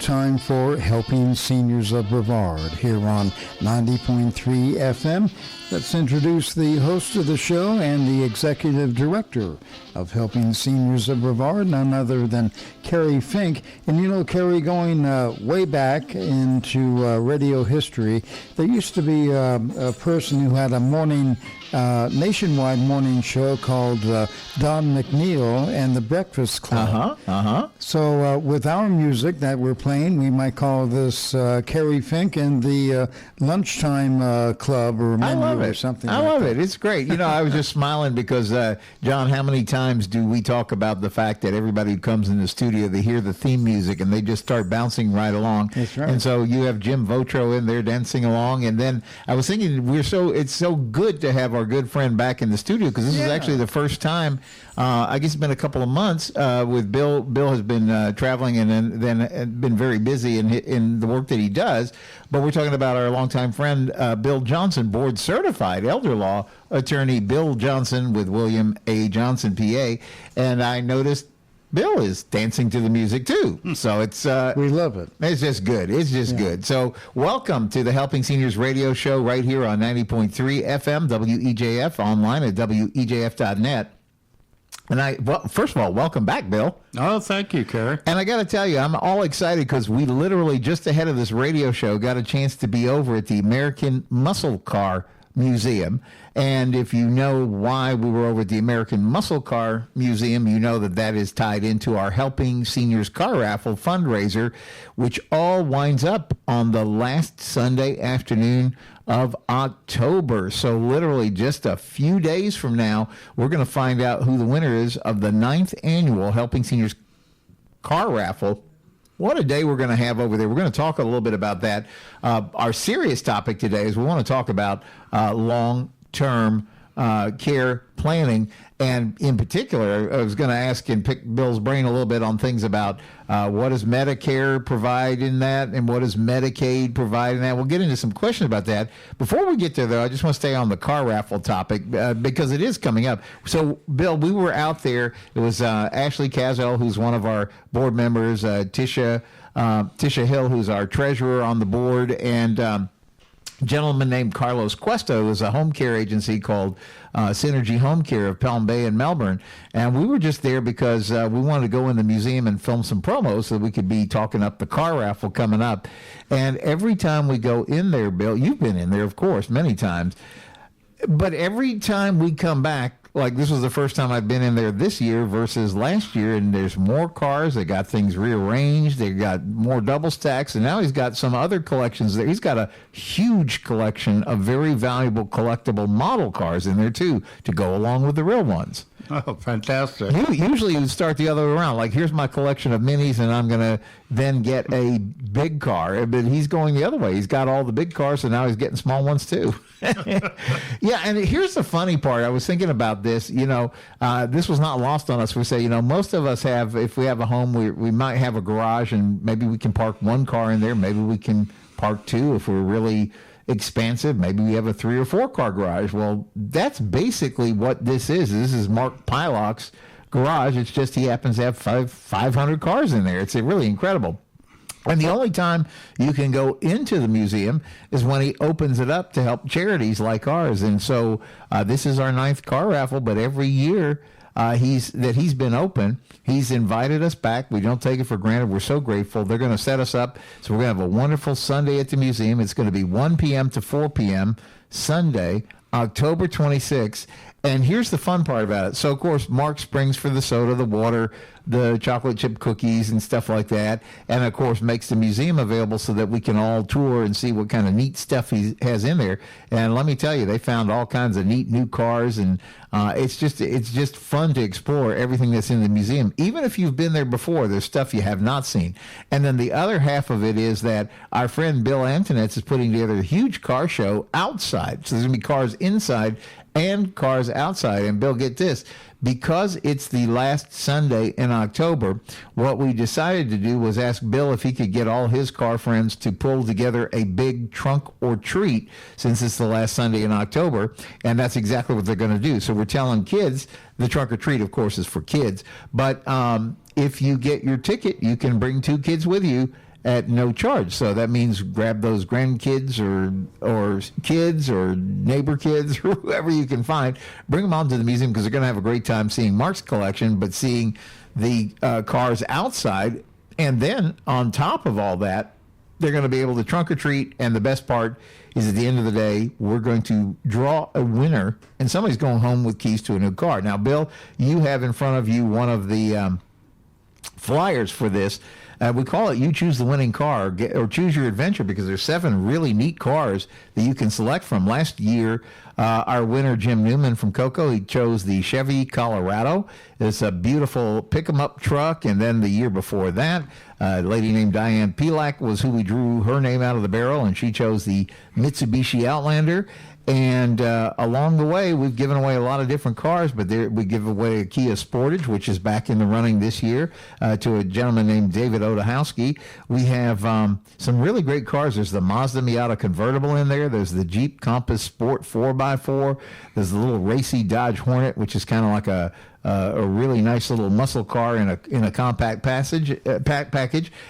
time for Helping Seniors of Brevard here on 90.3 FM. Let's introduce the host of the show and the executive director of Helping Seniors of Brevard, none other than Kerry Fink. And you know, Kerry, going way back into radio history, there used to be a person who had a nationwide morning show called Don McNeil and the Breakfast Club. So with our music that we're playing, we might call this Kerry Fink and the Lunchtime Club or menu or something. I love it. It's great. You know, I was just smiling because, John, how many times do we talk about the fact that everybody who comes in the studio, they hear the theme music and they just start bouncing right along. That's right. And so you have Jim Votro in there dancing along. And then I was thinking it's so good to have our good friend back in the studio because this is actually the first time, I guess it's been a couple of months with Bill. Bill has been traveling and then been very busy in the work that he does. But we're talking about our longtime friend, Bill Johnson, board certified elder law attorney, Bill Johnson with William A. Johnson, PA. And I noticed Bill is dancing to the music too. So it's we love it. It's just good. It's just good. So welcome to the Helping Seniors radio show right here on 90.3 FM, WEJF, online at WEJF.net. And first of all, welcome back, Bill. Oh, thank you, Kerry. And I got to tell you, I'm all excited because we literally just ahead of this radio show got a chance to be over at the American Muscle Car Museum. And if you know why we were over at the American Muscle Car Museum, you know that is tied into our Helping Seniors Car Raffle fundraiser, which all winds up on the last Sunday afternoon of October. So literally just a few days from now, we're going to find out who the winner is of the 9th annual Helping Seniors Car Raffle. What a day we're going to have over there. We're going to talk a little bit about that. Our serious topic today is we want to talk about long-term care planning. And in particular, I was going to ask and pick Bill's brain a little bit on things about what does Medicare provide in that and what does Medicaid provide in that. We'll get into some questions about that. Before we get there, though, I just want to stay on the car raffle topic because it is coming up. So, Bill, we were out there. It was Ashley Caswell, who's one of our board members, Tisha Hill, who's our treasurer on the board, and a gentleman named Carlos Cuesta, who is a home care agency called Synergy Home Care of Palm Bay and Melbourne. And we were just there because we wanted to go in the museum and film some promos so that we could be talking up the car raffle coming up. And every time we go in there, Bill, you've been in there, of course, many times. But every time we come back, like this was the first time I've been in there this year versus last year, and there's more cars. They got things rearranged. They got more double stacks, and now he's got some other collections there. He's got a huge collection of very valuable collectible model cars in there too to go along with the real ones. Oh, fantastic. Usually you start the other way around. Like, here's my collection of minis, and I'm going to then get a big car. But he's going the other way. He's got all the big cars, so now he's getting small ones, too. Yeah, and here's the funny part. I was thinking about this. You know, this was not lost on us. We say, you know, most of us have, if we have a home, we might have a garage, and maybe we can park one car in there. Maybe we can park two if we're really expansive. Maybe we have a 3 or 4 car garage. Well, that's basically what this is. This is Mark Pylock's garage. It's just he happens to have 500 cars in there. It's really incredible. And the only time you can go into the museum is when he opens it up to help charities like ours. And so this is our 9th car raffle, but every year he's been open, he's invited us back. We don't take it for granted. We're so grateful. They're going to set us up. So we're going to have a wonderful Sunday at the museum. It's going to be 1 p.m. to 4 p.m. Sunday, October 26th. And here's the fun part about it. So, of course, Mark springs for the soda, the water, the chocolate chip cookies and stuff like that. And, of course, makes the museum available so that we can all tour and see what kind of neat stuff he has in there. And let me tell you, they found all kinds of neat new cars. And it's just fun to explore everything that's in the museum. Even if you've been there before, there's stuff you have not seen. And then the other half of it is that our friend Bill Antonetz is putting together a huge car show outside. So there's going to be cars inside and cars outside. And Bill, get this, because it's the last Sunday in October, what we decided to do was ask Bill if he could get all his car friends to pull together a big trunk or treat since it's the last Sunday in October. And that's exactly what they're going to do. So we're telling kids, the trunk or treat, of course, is for kids. But if you get your ticket, you can bring 2 kids with you. at no charge. So that means grab those grandkids or kids or neighbor kids or whoever you can find, bring them on to the museum because they're going to have a great time seeing Mark's collection, but seeing the cars outside. And then on top of all that, they're going to be able to trunk or treat. And the best part is at the end of the day, we're going to draw a winner and somebody's going home with keys to a new car. Now, Bill, you have in front of you one of the flyers for this. We call it You Choose the Winning Car or Choose Your Adventure because there's 7 really neat cars that you can select from. Last year, our winner, Jim Newman from Cocoa, he chose the Chevy Colorado. It's a beautiful pick-em-up truck. And then the year before that, a lady named Diane Pelak was who we drew her name out of the barrel, and she chose the Mitsubishi Outlander. And along the way, we've given away a lot of different cars, but we give away a Kia Sportage, which is back in the running this year, to a gentleman named David Odahowski. We have some really great cars. There's the Mazda Miata convertible in there. There's the Jeep Compass Sport 4x4. There's the little racy Dodge Hornet, which is kind of like a really nice little muscle car in a compact package,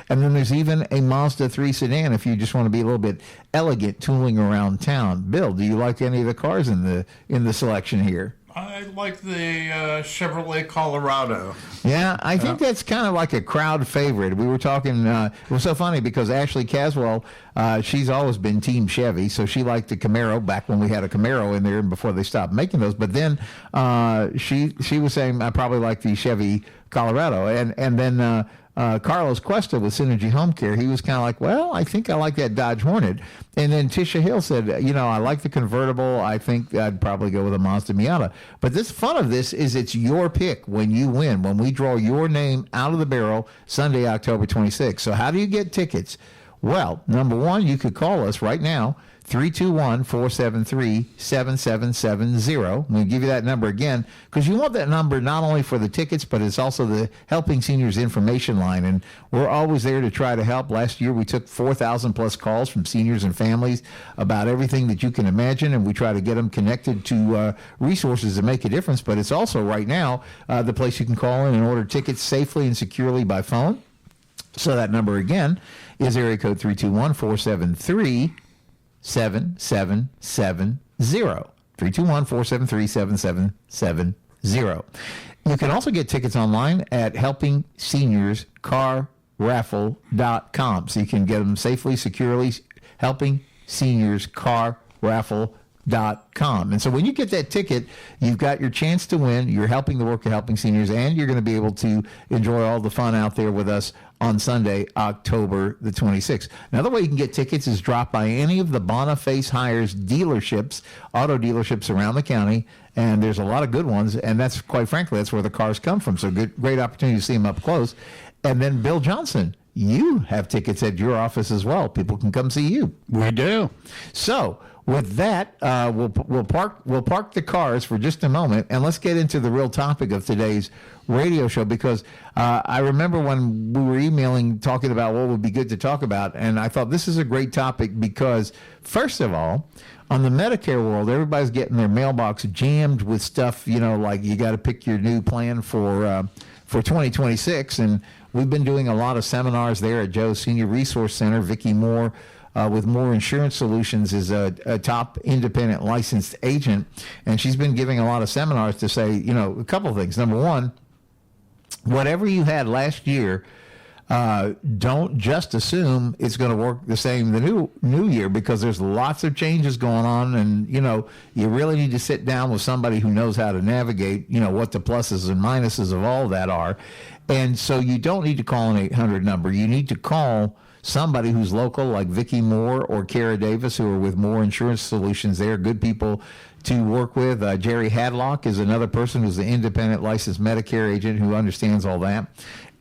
and then there's even a Mazda 3 sedan if you just want to be a little bit elegant tooling around town. Bill, do you like any of the cars in the selection here? I like the Chevrolet Colorado. Yeah, I think that's kind of like a crowd favorite. We were talking, it was so funny because Ashley Caswell, she's always been Team Chevy, so she liked the Camaro back when we had a Camaro in there before they stopped making those. But then she was saying, I probably like the Chevy Colorado. And then Carlos Cuesta with Synergy Home Care, he was kind of like, well, I think I like that Dodge Hornet. And then Tisha Hill said, I like the convertible. I think I'd probably go with a Mazda Miata. But this fun of this is it's your pick when you win, when we draw your name out of the barrel Sunday, October 26th. So how do you get tickets? Well, number one, you could call us right now, 321-473-7770. We'll give you that number again because you want that number not only for the tickets, but it's also the Helping Seniors information line. And we're always there to try to help. Last year, we took 4,000 plus calls from seniors and families about everything that you can imagine, and we try to get them connected to resources that make a difference. But it's also right now the place you can call in and order tickets safely and securely by phone. So that number again is area code 321-473-7770. 321-473-7770. You can also get tickets online at helpingseniorscarraffle.com. So you can get them safely, securely, helpingseniorscarraffle.com. And so when you get that ticket, you've got your chance to win. You're helping the work of Helping Seniors, and you're going to be able to enjoy all the fun out there with us on Sunday, October the 26th. Another way you can get tickets is drop by any of the Boniface Hires dealerships, auto dealerships around the county, and there's a lot of good ones, and that's, quite frankly, that's where the cars come from. So great opportunity to see them up close. And then Bill Johnson, you have tickets at your office as well. People can come see you. We do. So with that, we'll park the cars for just a moment, and let's get into the real topic of today's radio show, because I remember when we were emailing talking about what would be good to talk about, and I thought this is a great topic because, first of all, on the Medicare world, everybody's getting their mailbox jammed with stuff, like you got to pick your new plan for 2026, and we've been doing a lot of seminars there at Joe's Senior Resource Center. Vicki Moore with Moore Insurance Solutions is a top independent licensed agent, and she's been giving a lot of seminars to say, a couple of things. Number one, whatever you had last year, don't just assume it's going to work the same the new year, because there's lots of changes going on, and you really need to sit down with somebody who knows how to navigate what the pluses and minuses of all that are. And so you don't need to call an 800 number. You need to call somebody who's local, like Vicki Moore or Kara Davis, who are with Moore Insurance Solutions. They're good people to work with. Jerry Hadlock is another person who's an independent licensed Medicare agent who understands all that.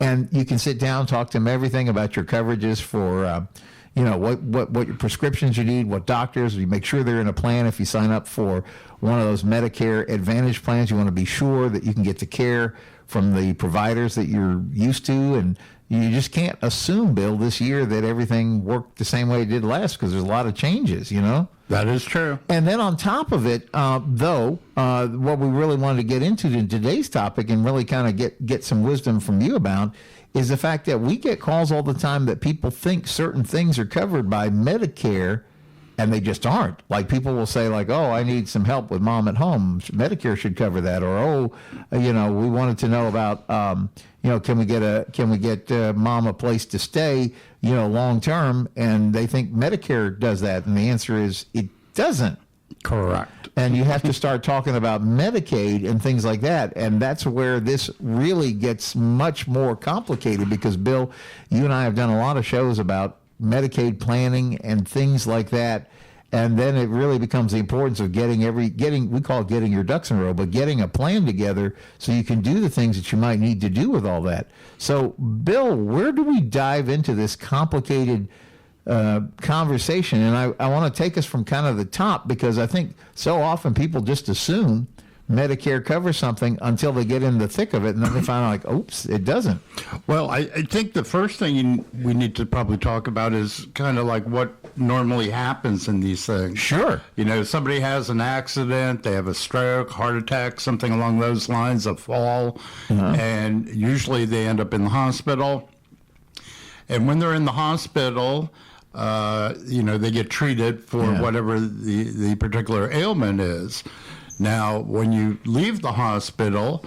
And you can sit down, talk to them everything about your coverages for, what your prescriptions you need, what doctors. You make sure they're in a plan. If you sign up for one of those Medicare Advantage plans, you want to be sure that you can get the care from the providers that you're used to. And you just can't assume, Bill, this year that everything worked the same way it did last, because there's a lot of changes, That is true. And then on top of it, what we really wanted to get into in today's topic and really kind of get some wisdom from you about is the fact that we get calls all the time that people think certain things are covered by Medicare, and they just aren't. Like, people will say, like, oh, I need some help with mom at home. Medicare should cover that. Or, oh, we wanted to know about, can we get mom a place to stay, long term? And they think Medicare does that. And the answer is it doesn't. Correct. And you have to start talking about Medicaid and things like that. And that's where this really gets much more complicated, because, Bill, you and I have done a lot of shows about Medicaid planning and things like that. And then it really becomes the importance of we call it getting your ducks in a row, but getting a plan together so you can do the things that you might need to do with all that. So, Bill, where do we dive into this complicated conversation? And I want to take us from kind of the top, because I think so often people just assume Medicare covers something until they get in the thick of it, and then they find out, like, oops, it doesn't. Well, I think the first thing we need to probably talk about is kind of like what normally happens in these things. Sure. Somebody has an accident, they have a stroke, heart attack, something along those lines, a fall, and usually they end up in the hospital. And when they're in the hospital, they get treated for whatever the particular ailment is. Now, when you leave the hospital,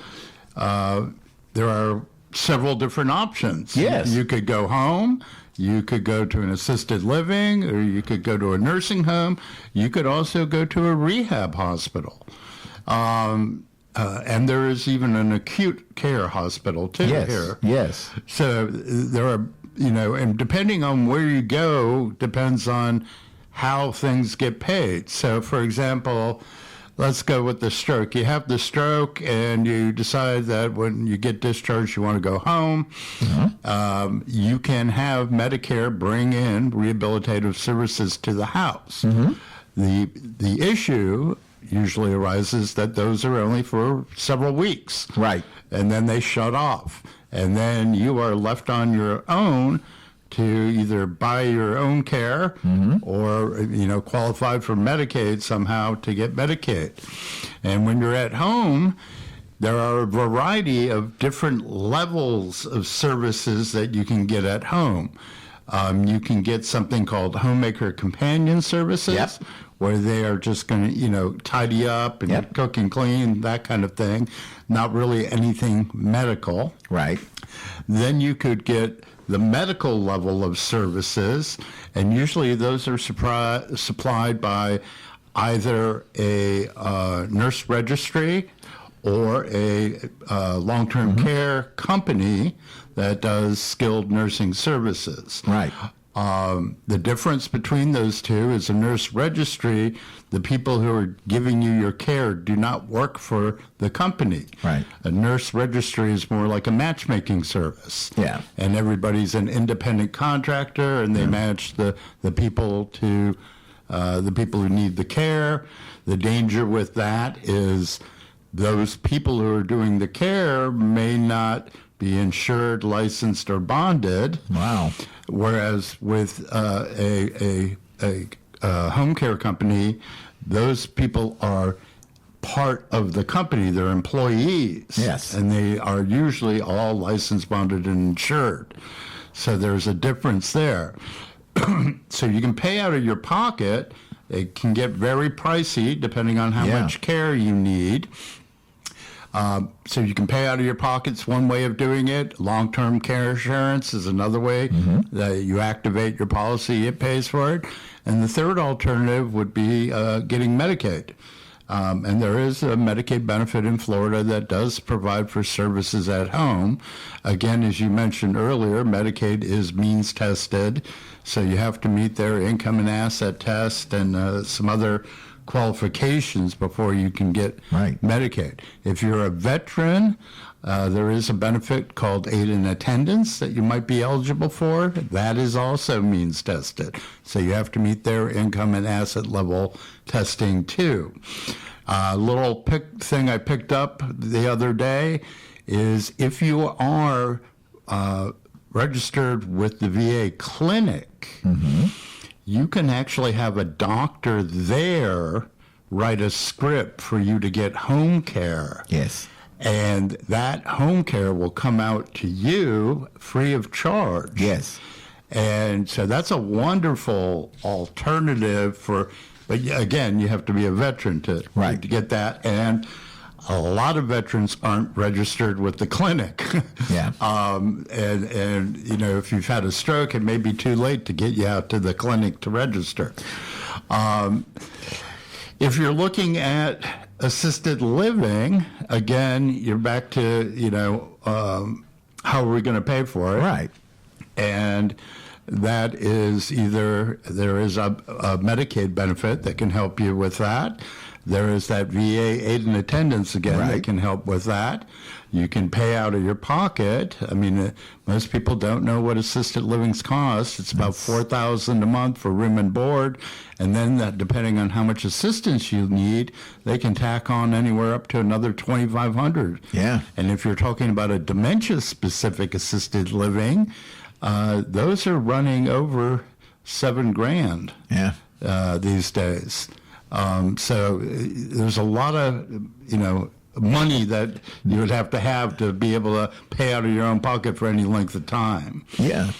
there are several different options. Yes. You could go home, you could go to an assisted living, or you could go to a nursing home. You could also go to a rehab hospital. And there is even an acute care hospital, too, here. Yes. So there are, and depending on where you go, depends on how things get paid. So, for example, let's go with the stroke. You have the stroke, and you decide that when you get discharged, you want to go home. You can have Medicare bring in rehabilitative services to the house. The issue usually arises that those are only for several weeks. Right. And then they shut off. And then you are left on your own to either buy your own care or, qualify for Medicaid somehow to get Medicaid. And when you're at home, there are a variety of different levels of services that you can get at home. You can get something called homemaker companion services, where they are just going to, tidy up and cook and clean, that kind of thing. Not really anything medical. Right. Then you could get the medical level of services, and usually those are supplied by either a nurse registry or a long-term care company that does skilled nursing services. Right. The difference between those two is a nurse registry, the people who are giving you your care do not work for the company. Right. A nurse registry is more like a matchmaking service. Yeah. And everybody's an independent contractor, and they match the people to the people who need the care. The danger with that is those people who are doing the care may not be insured, licensed, or bonded. Wow. Whereas with a home care company, those people are part of the company. They're employees. Yes. And they are usually all licensed, bonded, and insured. So there's a difference there. So you can pay out of your pocket. It can get very pricey depending on how much care you need. So you can pay out of your pockets, one way of doing it. Long-term care insurance is another way that you activate your policy, it pays for it. And the third alternative would be getting Medicaid. And there is a Medicaid benefit in Florida that does provide for services at home. Again, as you mentioned earlier, Medicaid is means tested, so you have to meet their income and asset test and some other qualifications before you can get Medicaid. If you're a veteran, there is a benefit called aid in attendance that you might be eligible for. That is also means tested. So you have to meet their income and asset level testing too. A little thing I picked up the other day is if you are registered with the VA clinic, you can actually have a doctor there write a script for you to get home care. Yes. And that home care will come out to you free of charge. Yes. And so that's a wonderful alternative but again, you have to be a veteran to get that. And a lot of veterans aren't registered with the clinic. Yeah. And if you've had a stroke, it may be too late to get you out to the clinic to register. If you're looking at assisted living, again, you're back to, how are we going to pay for it? Right. And that is either there is a Medicaid benefit that can help you with that. There is that VA aid and attendance again that can help with that. You can pay out of your pocket. I mean, most people don't know what assisted livings cost. It's about $4,000 a month for room and board, and then that, depending on how much assistance you need, they can tack on anywhere up to another $2,500. Yeah. And if you're talking about a dementia-specific assisted living, those are running over $7,000. Yeah. These days. So there's a lot of, money that you would have to be able to pay out of your own pocket for any length of time. Yeah.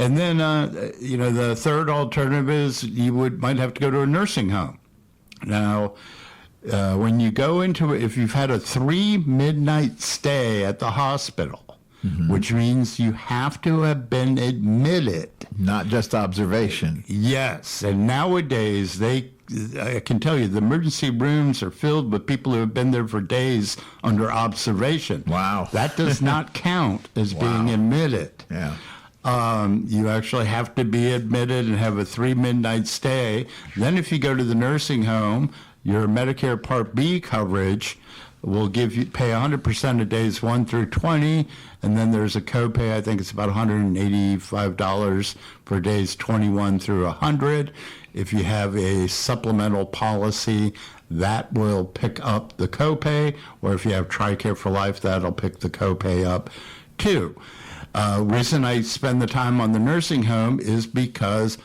And then, the third alternative is you might have to go to a nursing home. Now, when you go into it, if you've had a 3 midnight stay at the hospital, which means you have to have been admitted. Not just observation. Yes, and nowadays I can tell you, the emergency rooms are filled with people who have been there for days under observation. Wow. That does not count as being admitted. Yeah. You actually have to be admitted and have a 3 midnight stay. Then if you go to the nursing home, your Medicare Part B coverage will pay 100% of days 1 through 20, and then there's a copay. I think it's about $185 for days 21 through 100. If you have a supplemental policy, that will pick up the copay, or if you have TRICARE for Life, that'll pick the copay up too. Reason I spend the time on the nursing home is because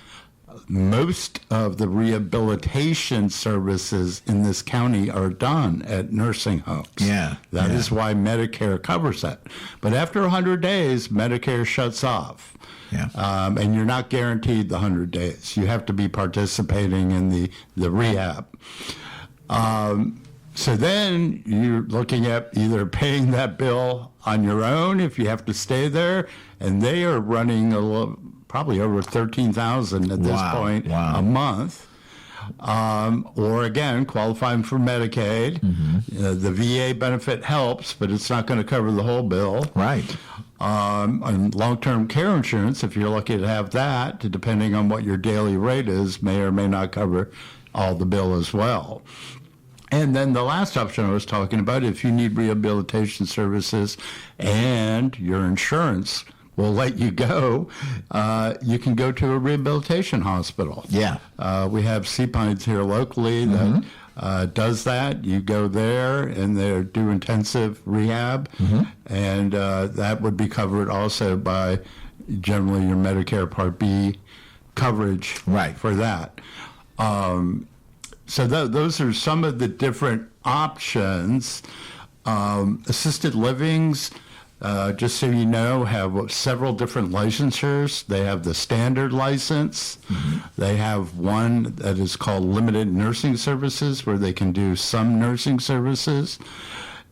most of the rehabilitation services in this county are done at nursing homes. Yeah. That is why Medicare covers that. But after 100 days, Medicare shuts off. Yeah. And you're not guaranteed the 100 days. You have to be participating in the rehab. So then you're looking at either paying that bill on your own if you have to stay there, and they are running probably over $13,000 at this point a month. Or again, qualifying for Medicaid. The VA benefit helps, but it's not going to cover the whole bill. Right. And long-term care insurance, if you're lucky to have that, depending on what your daily rate is, may or may not cover all the bill as well. And then the last option I was talking about, if you need rehabilitation services and your insurance will let you go, you can go to a rehabilitation hospital. Yeah. We have Sea-Pines here locally that does that. You go there and they do intensive rehab, and that would be covered also by generally your Medicare Part B coverage for that. So those are some of the different options. Assisted livings, just so you know, have several different licensures. They have the standard license. They have one that is called limited nursing services, where they can do some nursing services.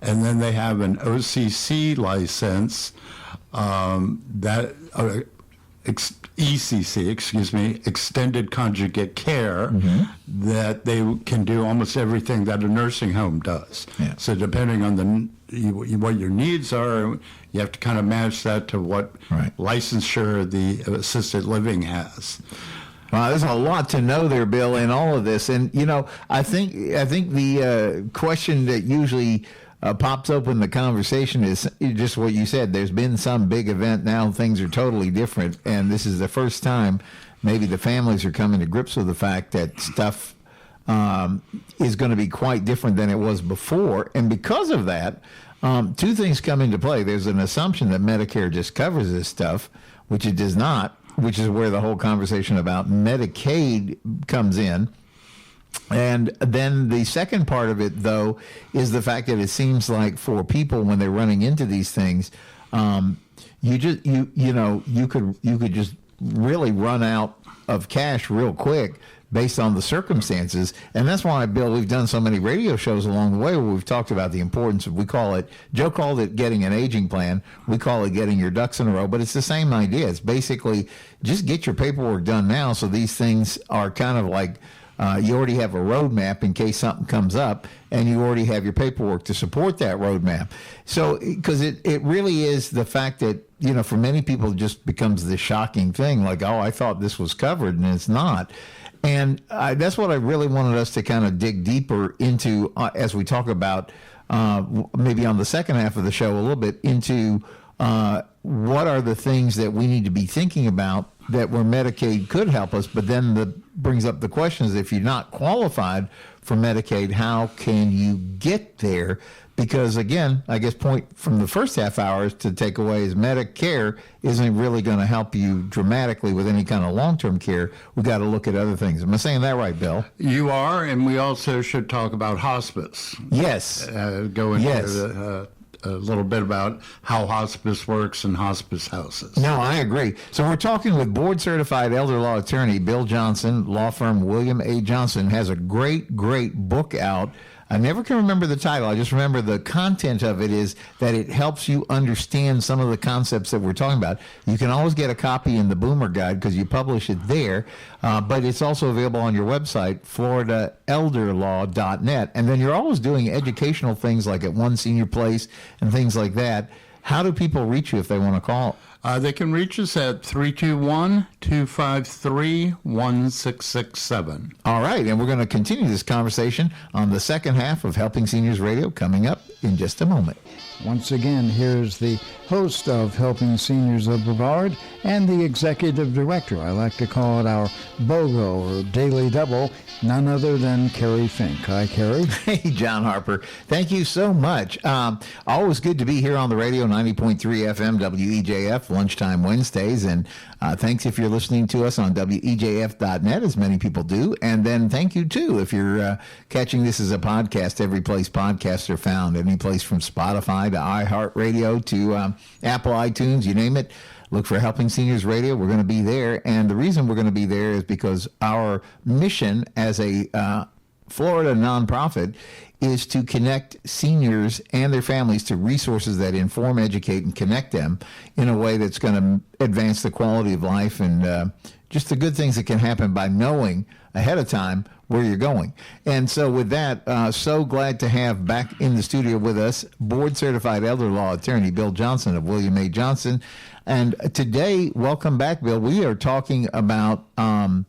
And then they have an OCC license ECC, extended conjugate care, that they can do almost everything that a nursing home does. Yeah. So depending on what your needs are, you have to kind of match that to what licensure the assisted living has. Well, there's a lot to know there, Bill, in all of this. And, I think the question that usually pops open the conversation is just what you said. There's been some big event now, things are totally different, and this is the first time maybe the families are coming to grips with the fact that stuff is going to be quite different than it was before. And because of that, two things come into play. There's an assumption that Medicare just covers this stuff, which it does not, which is where the whole conversation about Medicaid comes in. And then the second part of it, though, is the fact that it seems like for people when they're running into these things, you could just really run out of cash real quick based on the circumstances. And that's why, Bill, we've done so many radio shows along the way where we've talked about the importance of, Joe called it getting an aging plan. We call it getting your ducks in a row, but it's the same idea. It's basically just get your paperwork done now so these things are kind of like, you already have a roadmap in case something comes up, and you already have your paperwork to support that roadmap. So, because it really is the fact that, for many people, it just becomes this shocking thing, like, oh, I thought this was covered, and it's not. And that's what I really wanted us to kind of dig deeper into as we talk about, maybe on the second half of the show, a little bit into what are the things that we need to be thinking about that where Medicaid could help us, but then brings up the questions, if you're not qualified for Medicaid, how can you get there? Because again, I guess point from the first half hour to take away is Medicare isn't really going to help you dramatically with any kind of long-term care. We got to look at other things. Am I saying that right, Bill? You are, and we also should talk about hospice. Yes. Go into a little bit about how hospice works and hospice houses. No, I agree. So we're talking with board-certified elder law attorney Bill Johnson, law firm William A. Johnson, has a great book out. I never can remember the title. I just remember the content of it is that it helps you understand some of the concepts that we're talking about. You can always get a copy in the Boomer Guide because you publish it there, but it's also available on your website, floridaelderlaw.net. And then you're always doing educational things like at One Senior Place and things like that. How do people reach you if they want to call? They can reach us at 321-253-1667. All right, and we're going to continue this conversation on the second half of Helping Seniors Radio coming up in just a moment. Once again, here's the host of Helping Seniors of Brevard and the executive director. I like to call it our BOGO, or Daily Double, none other than Kerry Fink. Hi, Kerry. Hey, John Harper. Thank you so much. Always good to be here on the radio, 90.3 FM, WEJF, lunchtime Wednesdays. And thanks if you're listening to us on WEJF.net, as many people do. And then thank you, too, if you're catching this as a podcast, every place podcasts are found, any place from Spotify to iHeartRadio to Apple iTunes, you name it. Look for Helping Seniors Radio. We're going to be there. And the reason we're going to be there is because our mission as a Florida nonprofit is to connect seniors and their families to resources that inform, educate, and connect them in a way that's going to advance the quality of life and just the good things that can happen by knowing ahead of time where you're going. And so with that, so glad to have back in the studio with us board-certified elder law attorney Bill Johnson of William A. Johnson. And today, welcome back, Bill. We are talking about kind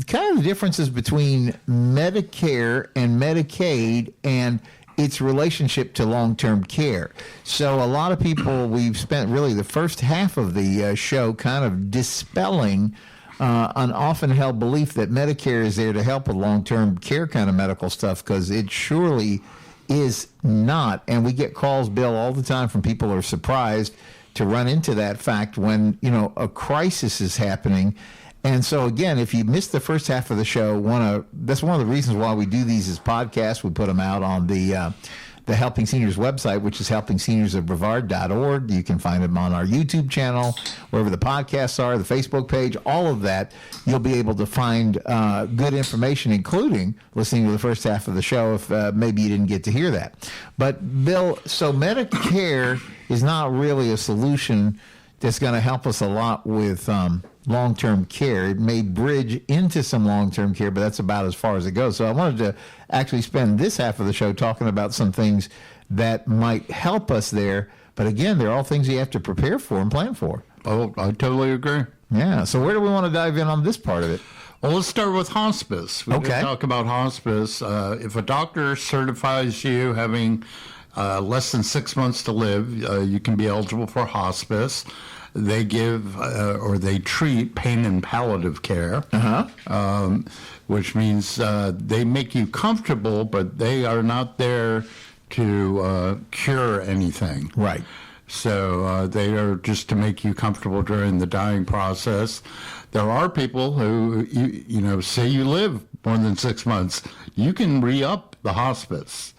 of the differences between Medicare and Medicaid and its relationship to long-term care. So a lot of people, we've spent really the first half of the show kind of dispelling an often held belief that Medicare is there to help with long-term care kind of medical stuff, because it surely is not. And we get calls, Bill, all the time from people who are surprised to run into that fact when, a crisis is happening. And so, again, if you missed the first half of the show, that's one of the reasons why we do these as podcasts. We put them out on the Helping Seniors website, which is helpingseniors.brevard.org. You can find them on our YouTube channel, wherever the podcasts are, the Facebook page, all of that. You'll be able to find good information, including listening to the first half of the show if maybe you didn't get to hear that. But, Bill, so Medicare is not really a solution that's going to help us a lot with long-term care. It may bridge into some long-term care, but that's about as far as it goes. So I wanted to actually spend this half of the show talking about some things that might help us there. But again, they're all things you have to prepare for and plan for. Oh, I totally agree. Yeah. So where do we want to dive in on this part of it? Well, let's start with hospice. We can talk about hospice. If a doctor certifies you having less than 6 months to live, you can be eligible for hospice. They give or they treat pain and palliative care, which means they make you comfortable, but they are not there to cure anything. Right. So they are just to make you comfortable during the dying process. There are people who, say you live more than 6 months, you can re-up the hospice.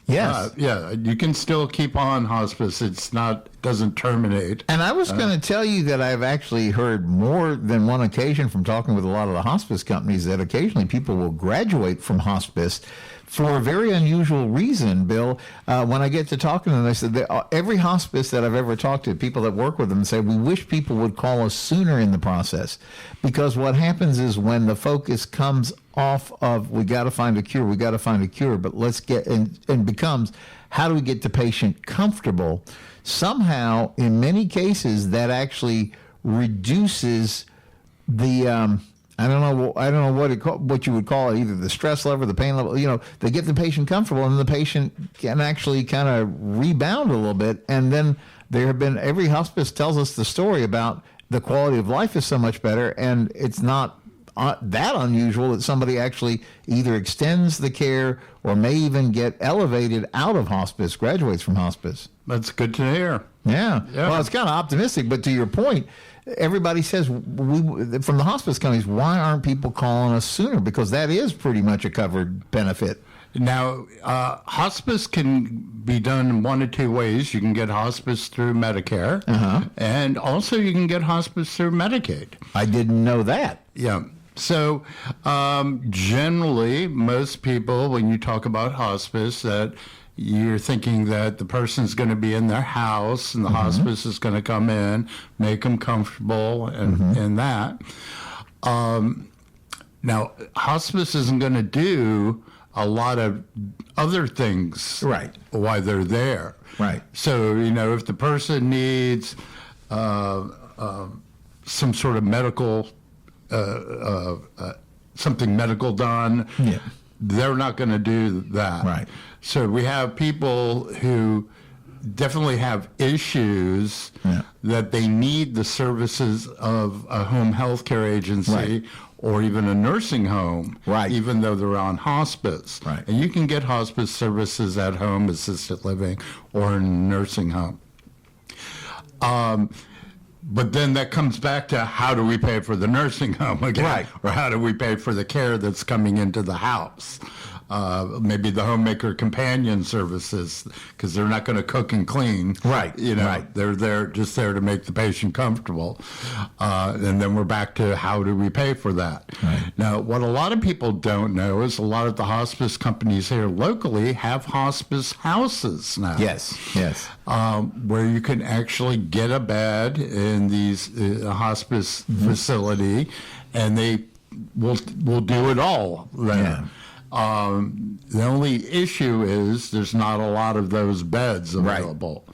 Yes. You can still keep on hospice. It doesn't terminate. And I was going to tell you that I've actually heard more than one occasion from talking with a lot of the hospice companies that occasionally people will graduate from hospice for a very unusual reason, Bill. When I get to talking to them, I said that every hospice that I've ever talked to, people that work with them say, we wish people would call us sooner in the process. Because what happens is when the focus comes off of, we got to find a cure, but let's get, and becomes, how do we get the patient comfortable? Somehow, in many cases, that actually reduces the, I don't know what you would call it, either the stress level, the pain level. They get the patient comfortable, and the patient can actually kind of rebound a little bit. And then every hospice tells us the story about the quality of life is so much better, and it's not that unusual that somebody actually either extends the care or may even get elevated out of hospice, graduates from hospice. That's good to hear. Yeah. Well, it's kind of optimistic, but to your point, everybody says, from the hospice companies, why aren't people calling us sooner? Because that is pretty much a covered benefit. Now, hospice can be done in one of two ways. You can get hospice through Medicare, and also you can get hospice through Medicaid. I didn't know that. Yeah. So generally, most people, when you talk about hospice, that you're thinking that the person's going to be in their house and the hospice is going to come in, make them comfortable, and that. Now, hospice isn't going to do a lot of other things while they're there. Right. So, if the person needs some sort of medical, something medical done, they're not going to do that. Right. So we have people who definitely have issues that they need the services of a home health care agency or even a nursing home, even though they're on hospice. Right. And you can get hospice services at home, assisted living, or in a nursing home. But then that comes back to, how do we pay for the nursing home again? Or how do we pay for the care that's coming into the house? Maybe the homemaker companion services, because they're not going to cook and clean. They're just there to make the patient comfortable. And then we're back to, how do we pay for that? Now, what a lot of people don't know is a lot of the hospice companies here locally have hospice houses now. Yes. Where you can actually get a bed in these hospice facility, and they will do it all there. The only issue is there's not a lot of those beds available.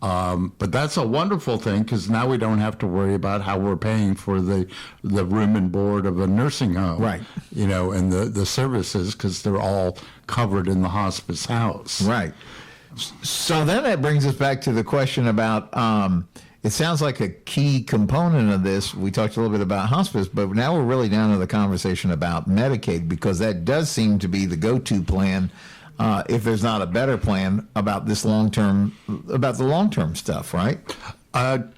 But that's a wonderful thing, because now we don't have to worry about how we're paying for the room and board of a nursing home. And the services, because they're all covered in the hospice house. So then that brings us back to the question about, it sounds like a key component of this. We talked a little bit about hospice, but now we're really down to the conversation about Medicaid, because that does seem to be the go-to plan, if there's not a better plan about this about the long-term stuff, right?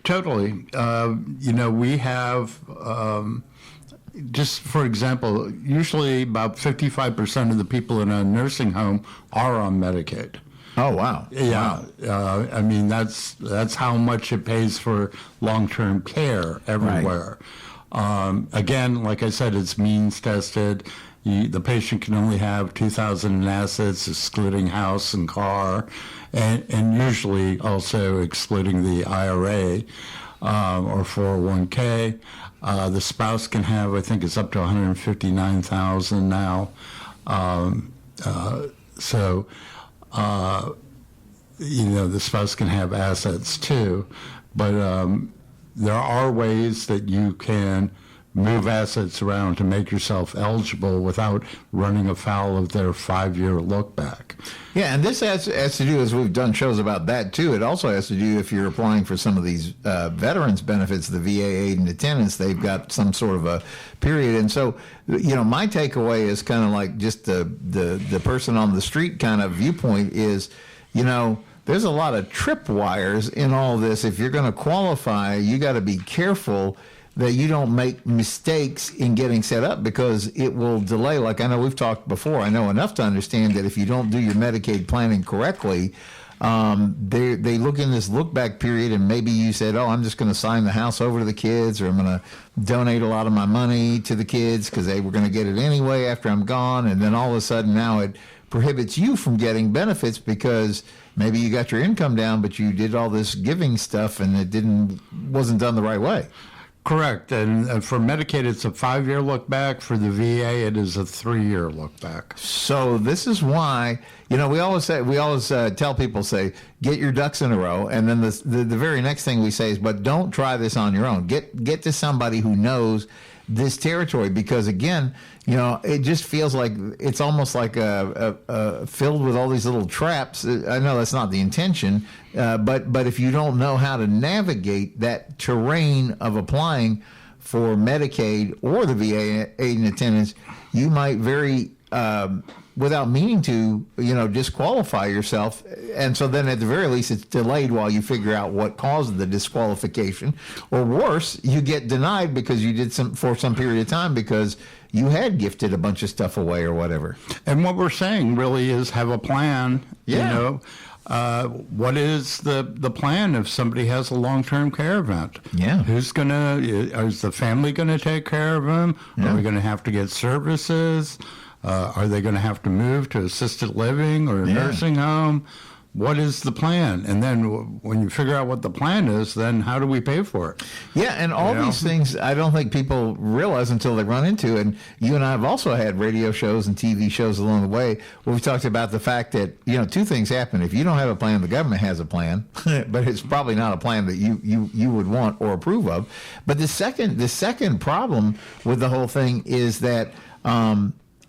Totally. We have, just for example, usually about 55% of the people in a nursing home are on Medicaid. Oh, wow. Yeah. Wow. I mean, that's how much it pays for long-term care everywhere. Again, like I said, it's means tested. The patient can only have $2,000 in assets, excluding house and car, and usually also excluding the IRA or 401k. The spouse can have, I think it's up to $159,000 now. The spouse can have assets too, but there are ways that you can move assets around to make yourself eligible without running afoul of their 5-year look back. Yeah, and this has to do, as we've done shows about that too, it also has to do if you're applying for some of these veterans benefits, the VA aid and attendance, they've got some sort of a period. And so, my takeaway is kind of like just the person on the street kind of viewpoint is, there's a lot of tripwires in all this. If you're going to qualify, you got to be careful that you don't make mistakes in getting set up, because it will delay. Like I know we've talked before, I know enough to understand that if you don't do your Medicaid planning correctly, they look in this look back period, and maybe you said, oh, I'm just going to sign the house over to the kids, or I'm going to donate a lot of my money to the kids because they were going to get it anyway after I'm gone. And then all of a sudden now it prohibits you from getting benefits because maybe you got your income down, but you did all this giving stuff and it wasn't done the right way. Correct. And for Medicaid, it's a 5-year look back. For the VA, it is a 3-year look back. So this is why, we always tell people, say, get your ducks in a row. And then the very next thing we say is, but don't try this on your own. Get to somebody who knows this territory, because again, it just feels like it's almost like filled with all these little traps. I know that's not the intention, but if you don't know how to navigate that terrain of applying for Medicaid or the VA aid and attendance, you might without meaning to, disqualify yourself. And so then at the very least, it's delayed while you figure out what caused the disqualification. Or worse, you get denied because you did for some period of time because you had gifted a bunch of stuff away or whatever. And what we're saying really is have a plan. Yeah. What is the plan if somebody has a long-term care event? Yeah. Is the family going to take care of them? Yeah. Are we going to have to get services? Are they going to have to move to assisted living or a nursing home? What is the plan? And then when you figure out what the plan is, then how do we pay for it? Yeah, and all these things I don't think people realize until they run into. And you and I have also had radio shows and TV shows along the way where we've talked about the fact that, two things happen. If you don't have a plan, the government has a plan, but it's probably not a plan that you would want or approve of. But the second problem with the whole thing is that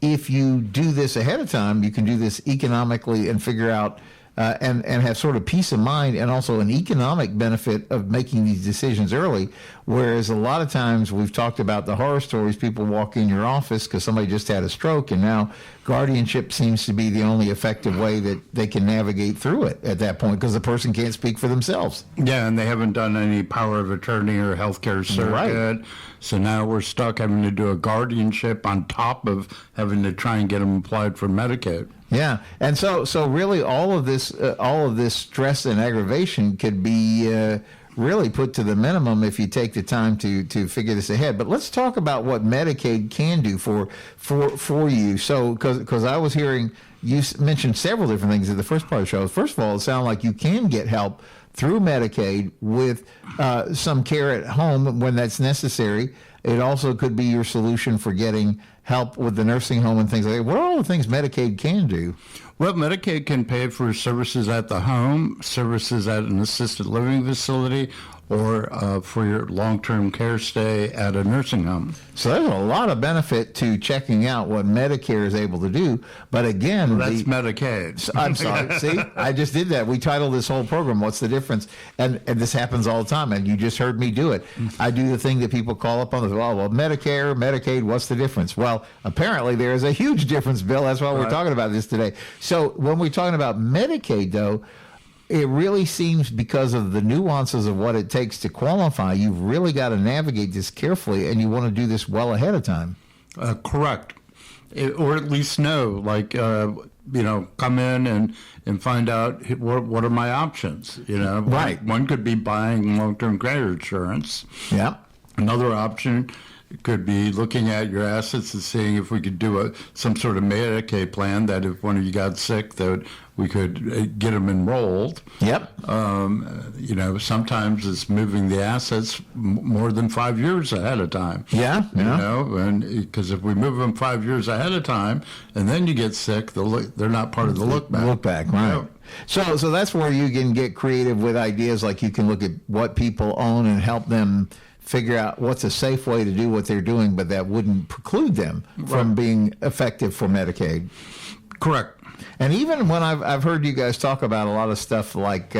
if you do this ahead of time, you can do this economically and figure out and have sort of peace of mind and also an economic benefit of making these decisions early. Whereas a lot of times we've talked about the horror stories, people walk in your office because somebody just had a stroke, and now guardianship seems to be the only effective way that they can navigate through it at that point because the person can't speak for themselves. Yeah, and they haven't done any power of attorney or healthcare circuit. Right. So now we're stuck having to do a guardianship on top of having to try and get them applied for Medicaid. Yeah, and so really all of this stress and aggravation could be really put to the minimum if you take the time to figure this ahead. But let's talk about what Medicaid can do for you. So because I was hearing you mentioned several different things in the first part of the show. First of all, it sounded like you can get help through Medicaid with some care at home when that's necessary. It also could be your solution for getting help with the nursing home and things like that. What are all the things Medicaid can do? Well, Medicaid can pay for services at the home, services at an assisted living facility, or for your long-term care stay at a nursing home. So there's a lot of benefit to checking out what Medicare is able to do. But again, that's Medicaid. I'm sorry. See, I just did that. We titled this whole program, What's the Difference? And this happens all the time, and you just heard me do it. I do the thing that people call up on the, well, Medicare, Medicaid, what's the difference? Well, apparently there is a huge difference, Bill. That's why we're talking about this today. So when we're talking about Medicaid, though, it really seems because of the nuances of what it takes to qualify, you've really got to navigate this carefully, and you want to do this well ahead of time. Correct. Or at least know, come in and find out what are my options. Right. One could be buying long-term care insurance. Yeah. Another option could be looking at your assets and seeing if we could do some sort of Medicaid plan that if one of you got sick, that we could get them enrolled. Yep. Sometimes it's moving the assets more than 5 years ahead of time. Yeah. And because if we move them 5 years ahead of time and then you get sick, they're not part of the look back. Look back, right. So that's where you can get creative with ideas, like you can look at what people own and help them figure out what's a safe way to do what they're doing, but that wouldn't preclude them from being effective for Medicaid. Correct. And even when I've heard you guys talk about a lot of stuff like,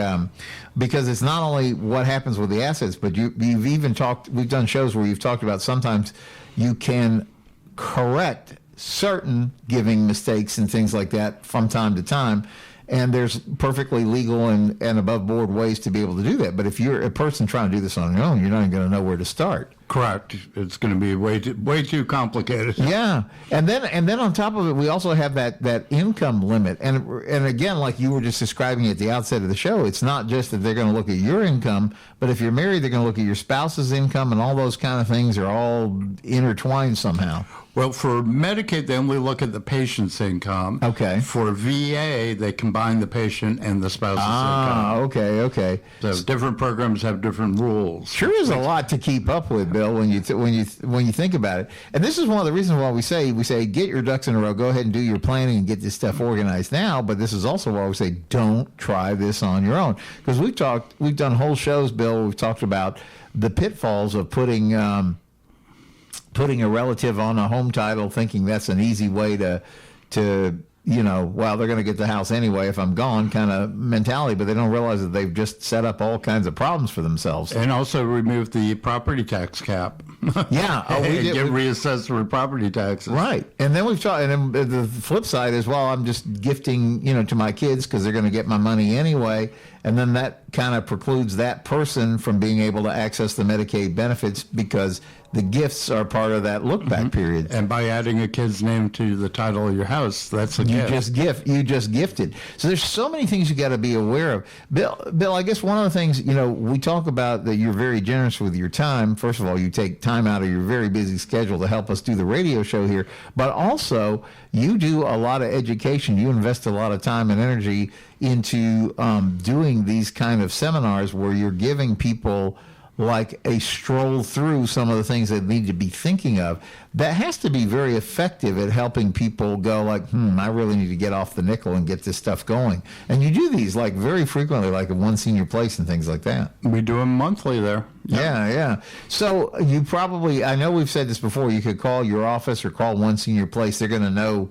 because it's not only what happens with the assets, but you've even we've done shows where you've talked about sometimes you can correct certain giving mistakes and things like that from time to time. And there's perfectly legal and above board ways to be able to do that. But if you're a person trying to do this on your own, you're not even going to know where to start. Correct. It's going to be way too complicated. Yeah, and then on top of it, we also have that income limit, and again, like you were just describing at the outset of the show, it's not just that they're going to look at your income, but if you're married, they're going to look at your spouse's income, and all those kind of things are all intertwined somehow. Well, for Medicaid, they only look at the patient's income. Okay. For VA, they combine the patient and the spouse's income. Okay. So different programs have different rules. Sure is a lot to keep up with, Bill, when you think about it. And this is one of the reasons why we say get your ducks in a row, go ahead and do your planning and get this stuff organized now. But this is also why we say don't try this on your own, because we've done whole shows, Bill. We've talked about the pitfalls of putting a relative on a home title, thinking that's an easy way to well, they're going to get the house anyway if I'm gone kind of mentality, but they don't realize that they've just set up all kinds of problems for themselves. And also remove the property tax cap. Yeah. Get reassessed for property taxes. Right. And then we've talked, and then the flip side is, well, I'm just gifting, to my kids because they're going to get my money anyway. And then that kind of precludes that person from being able to access the Medicaid benefits because the gifts are part of that look-back period. And by adding a kid's name to the title of your house, that's a gift. You just gifted. So there's so many things you got to be aware of. Bill, I guess one of the things, we talk about that you're very generous with your time. First of all, you take time out of your very busy schedule to help us do the radio show here. But also, you do a lot of education. You invest a lot of time and energy into doing these kind of seminars where you're giving people like a stroll through some of the things they need to be thinking of. That has to be very effective at helping people go like, I really need to get off the nickel and get this stuff going. And you do these like very frequently, like at One Senior Place and things like that. We do them monthly there. Yep. Yeah. So you probably, I know we've said this before, you could call your office or call One Senior Place. They're going to know,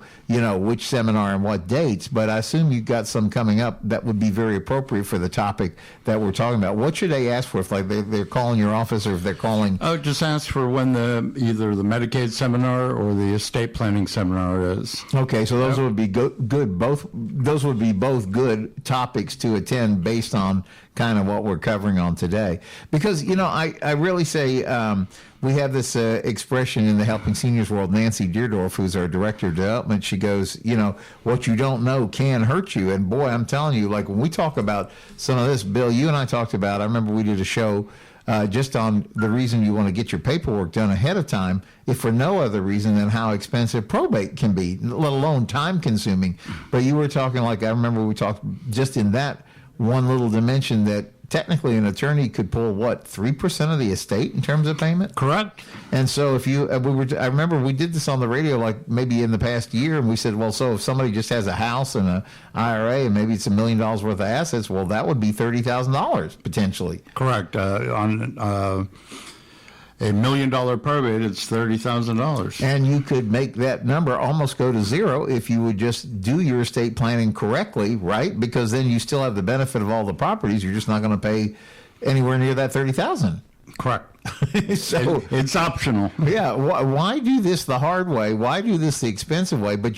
which seminar and what dates, but I assume you've got some coming up that would be very appropriate for the topic that we're talking about. What should they ask for if like they're calling your office or if they're calling? Oh, just ask for when either the Medicaid seminar or the estate planning seminar is. Okay, so those would be good. Those would be both good topics to attend based on kind of what we're covering on today. Because I really say we have this expression in the Helping Seniors world. Nancy Deerdorf, who's our director of development, she goes, what you don't know can hurt you. And boy, I'm telling you, like when we talk about some of this, Bill, you and I talked about. I remember we did a show. Just on the reason you want to get your paperwork done ahead of time, if for no other reason than how expensive probate can be, let alone time consuming. But you were talking like, I remember we talked just in that one little dimension that technically an attorney could pull 3% of the estate in terms of payment? Correct. And so if you, I remember we did this on the radio like maybe in the past year, and we said, well, so if somebody just has a house and an IRA and maybe it's $1 million worth of assets, well, that would be $30,000 potentially. Correct. On $1 million probate, it's $30,000. And you could make that number almost go to zero if you would just do your estate planning correctly, right? Because then you still have the benefit of all the properties. You're just not going to pay anywhere near that $30,000. Correct. So it's optional. Yeah. Why do this the hard way? Why do this the expensive way? But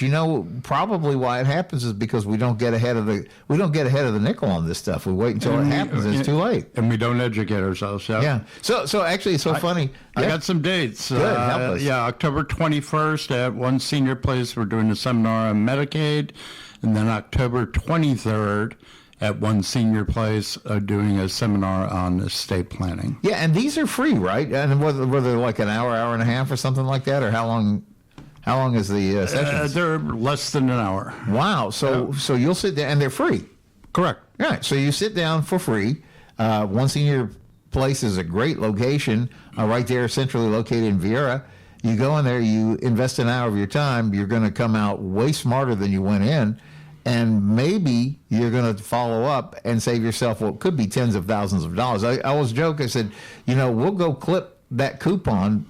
probably why it happens is because we don't get ahead of the nickel on this stuff. We wait until it happens. And it's too late. And we don't educate ourselves. Yeah. Yeah. So actually, it's so funny. I got some dates. Good. Help us. Yeah. October 21st at One Senior Place, we're doing a seminar on Medicaid, and then October 23rd. At One Senior Place, doing a seminar on estate planning. Yeah, and these are free, right? And were they like an hour and a half or something like that, or how long is the sessions? They're less than an hour. Wow. So you'll sit down, and they're free. Correct. All right. So you sit down for free. One Senior Place is a great location, right there, centrally located in Viera. You go in there, you invest an hour of your time. You're going to come out way smarter than you went in. And maybe you're going to follow up and save yourself what could be tens of thousands of dollars. I always joke, I said, we'll go clip that coupon.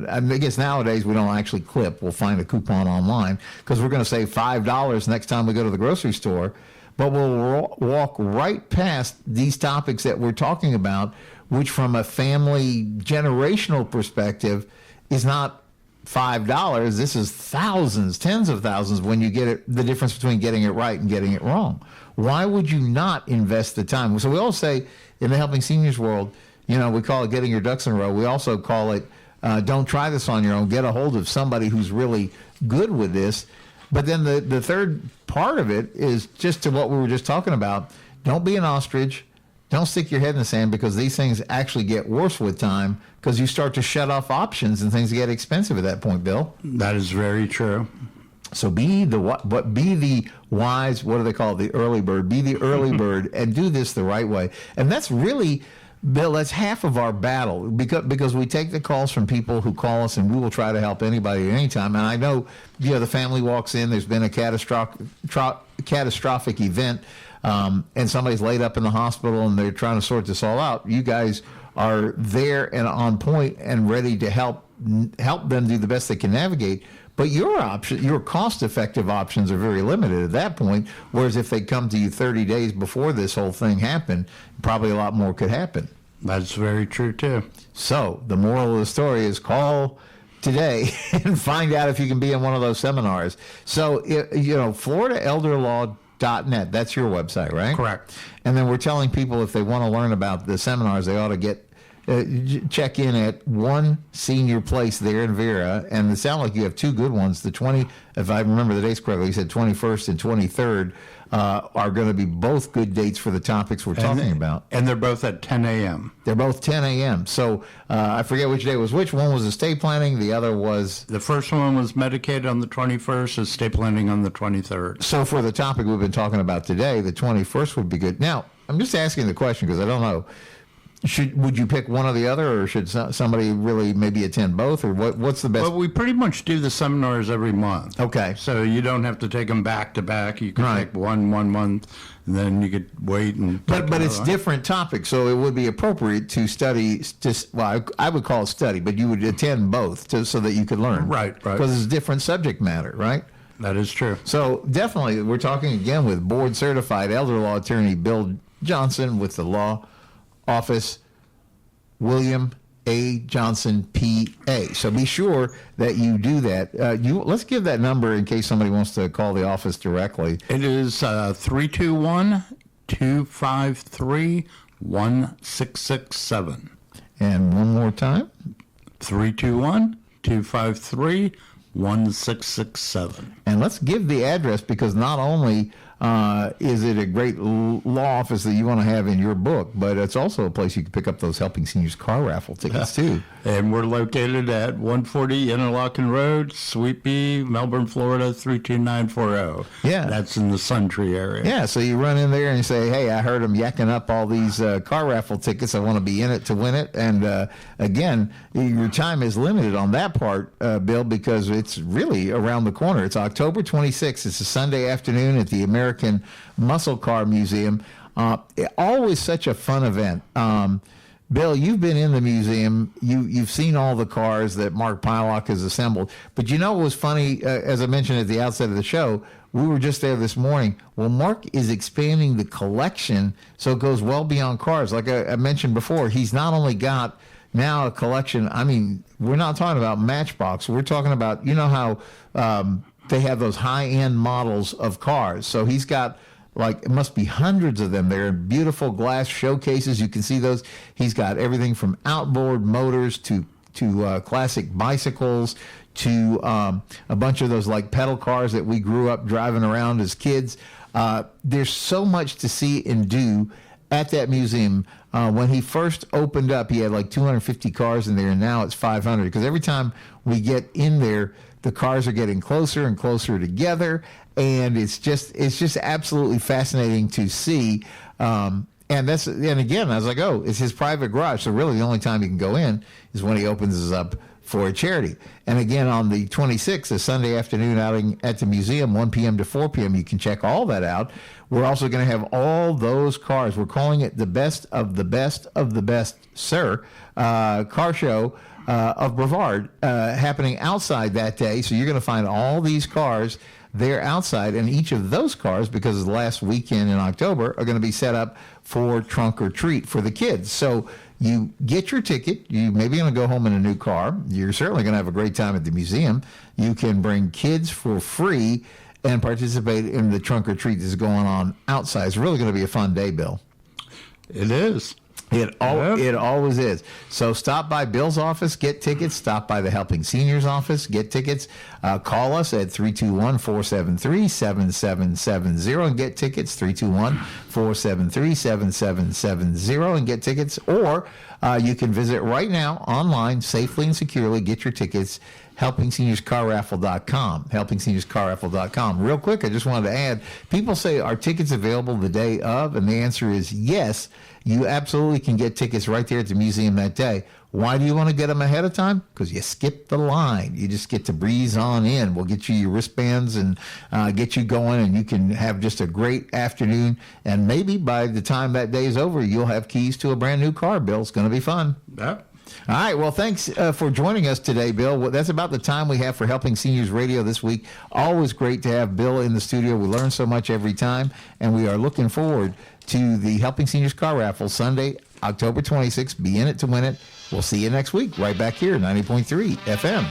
I guess nowadays we don't actually clip. We'll find a coupon online because we're going to save $5 next time we go to the grocery store. But we'll walk right past these topics that we're talking about, which from a family generational perspective is not $5. This is thousands, tens of thousands when you get it, the difference between getting it right and getting it wrong. Why would you not invest the time? So we all say in the Helping Seniors world, we call it getting your ducks in a row. We also call it don't try this on your own. Get a hold of somebody who's really good with this. But then the third part of it is just to what we were just talking about. Don't be an ostrich. Don't stick your head in the sand, because these things actually get worse with time, because you start to shut off options and things get expensive at that point, Bill. That is very true. So be the wise, what do they call it? The early bird. Be the early bird and do this the right way. And that's really, Bill, that's half of our battle, because we take the calls from people who call us, and we will try to help anybody at any time. And I know, the family walks in, there's been a catastrophic event, and somebody's laid up in the hospital and they're trying to sort this all out. You guys are there and on point and ready to help them do the best they can navigate. But your cost-effective options are very limited at that point, whereas if they come to you 30 days before this whole thing happened, probably a lot more could happen. That's very true, too. So the moral of the story is call today and find out if you can be in one of those seminars. So, FloridaElderLaw.net, that's your website, right? Correct. And then we're telling people if they want to learn about the seminars, they ought to check in at one senior place there in Vera, and it sounds like you have two good ones. The 20, if I remember the dates correctly, you said 21st and 23rd are going to be both good dates for the topics we're talking about. And they're both at 10 a.m. They're both 10 a.m. So I forget which day was which. One was estate planning. The other was... The first one was Medicaid on the 21st, estate planning on the 23rd. So for the topic we've been talking about today, the 21st would be good. Now, I'm just asking the question because I don't know. Would you pick one or the other, or should somebody really maybe attend both, or what's the best? Well, we pretty much do the seminars every month. Okay. So you don't have to take them back to back. You can take one month, and then you could wait and. But it's different topics, so it would be appropriate to study. I would call it study, but you would attend both so that you could learn. Right. Because it's different subject matter, right? That is true. So definitely, we're talking again with board certified elder law attorney Bill Johnson with the law office, William A. Johnson, P.A. So be sure that you do that. Let's give that number in case somebody wants to call the office directly. It is 321-253-1667. And one more time. 321-253-1667. And let's give the address, because not only is it a great law office that you want to have in your book, but it's also a place you can pick up those Helping Seniors car raffle tickets too. And we're located at 140 Interlochen Road, Suite B, Melbourne, Florida 32940. Yeah. That's in the Suntree area. Yeah, so you run in there and you say, hey, I heard them yakking up all these car raffle tickets. I want to be in it to win it. And again, your time is limited on that part, Bill, because it's really around the corner. It's October 26th. It's a Sunday afternoon at the American Muscle Car Museum. Always such a fun event. Bill, you've been in the museum. You've seen all the cars that Mark Pylock has assembled. But you know what was funny, as I mentioned at the outset of the show, we were just there this morning. Well, Mark is expanding the collection so it goes well beyond cars. Like I mentioned before, he's not only got now a collection, I mean, we're not talking about Matchbox. We're talking about, you know how they have those high-end models of cars. So he's got, like, it must be hundreds of them. They're in beautiful glass showcases. You can see those. He's got everything from outboard motors to classic bicycles to a bunch of those, like, pedal cars that we grew up driving around as kids. There's so much to see and do at that museum. When he first opened up, he had like 250 cars in there, and now it's 500. Because every time we get in there, the cars are getting closer and closer together, and it's just absolutely fascinating to see. And again, as I go, it's his private garage, so really the only time you can go in is when he opens this up for a charity. And again, on the 26th, a Sunday afternoon outing at the museum, 1 p.m. to 4 p.m., you can check all that out. We're also going to have all those cars. We're calling it the best of the best of the best, sir, car show of Brevard happening outside that day. So you're going to find all these cars they're outside, and each of those cars, because of the last weekend in October, are going to be set up for trunk or treat for the kids. So you get your ticket. You maybe going to go home in a new car. You're certainly going to have a great time at the museum. You can bring kids for free and participate in the trunk or treat that's going on outside. It's really going to be a fun day, Bill. It is. It always is. So stop by Bill's office, get tickets. Stop by the Helping Seniors office, get tickets. Call us at 321-473-7770 and get tickets. 321-473-7770 and get tickets. Or you can visit right now online, safely and securely, get your tickets. HelpingSeniorsCarRaffle.com. HelpingSeniorsCarRaffle.com. Real quick, I just wanted to add, people say, are tickets available the day of? And the answer is yes. You absolutely can get tickets right there at the museum that day. Why do you want to get them ahead of time? Because you skip the line. You just get to breeze on in. We'll get you your wristbands and get you going, and you can have just a great afternoon. And maybe by the time that day is over, you'll have keys to a brand new car, Bill. It's going to be fun. Yeah. All right. Well, thanks for joining us today, Bill. Well, that's about the time we have for Helping Seniors Radio this week. Always great to have Bill in the studio. We learn so much every time, and we are looking forward to the Helping Seniors Car Raffle Sunday, October 26th. Be in it to win it. We'll see you next week right back here, 90.3 FM.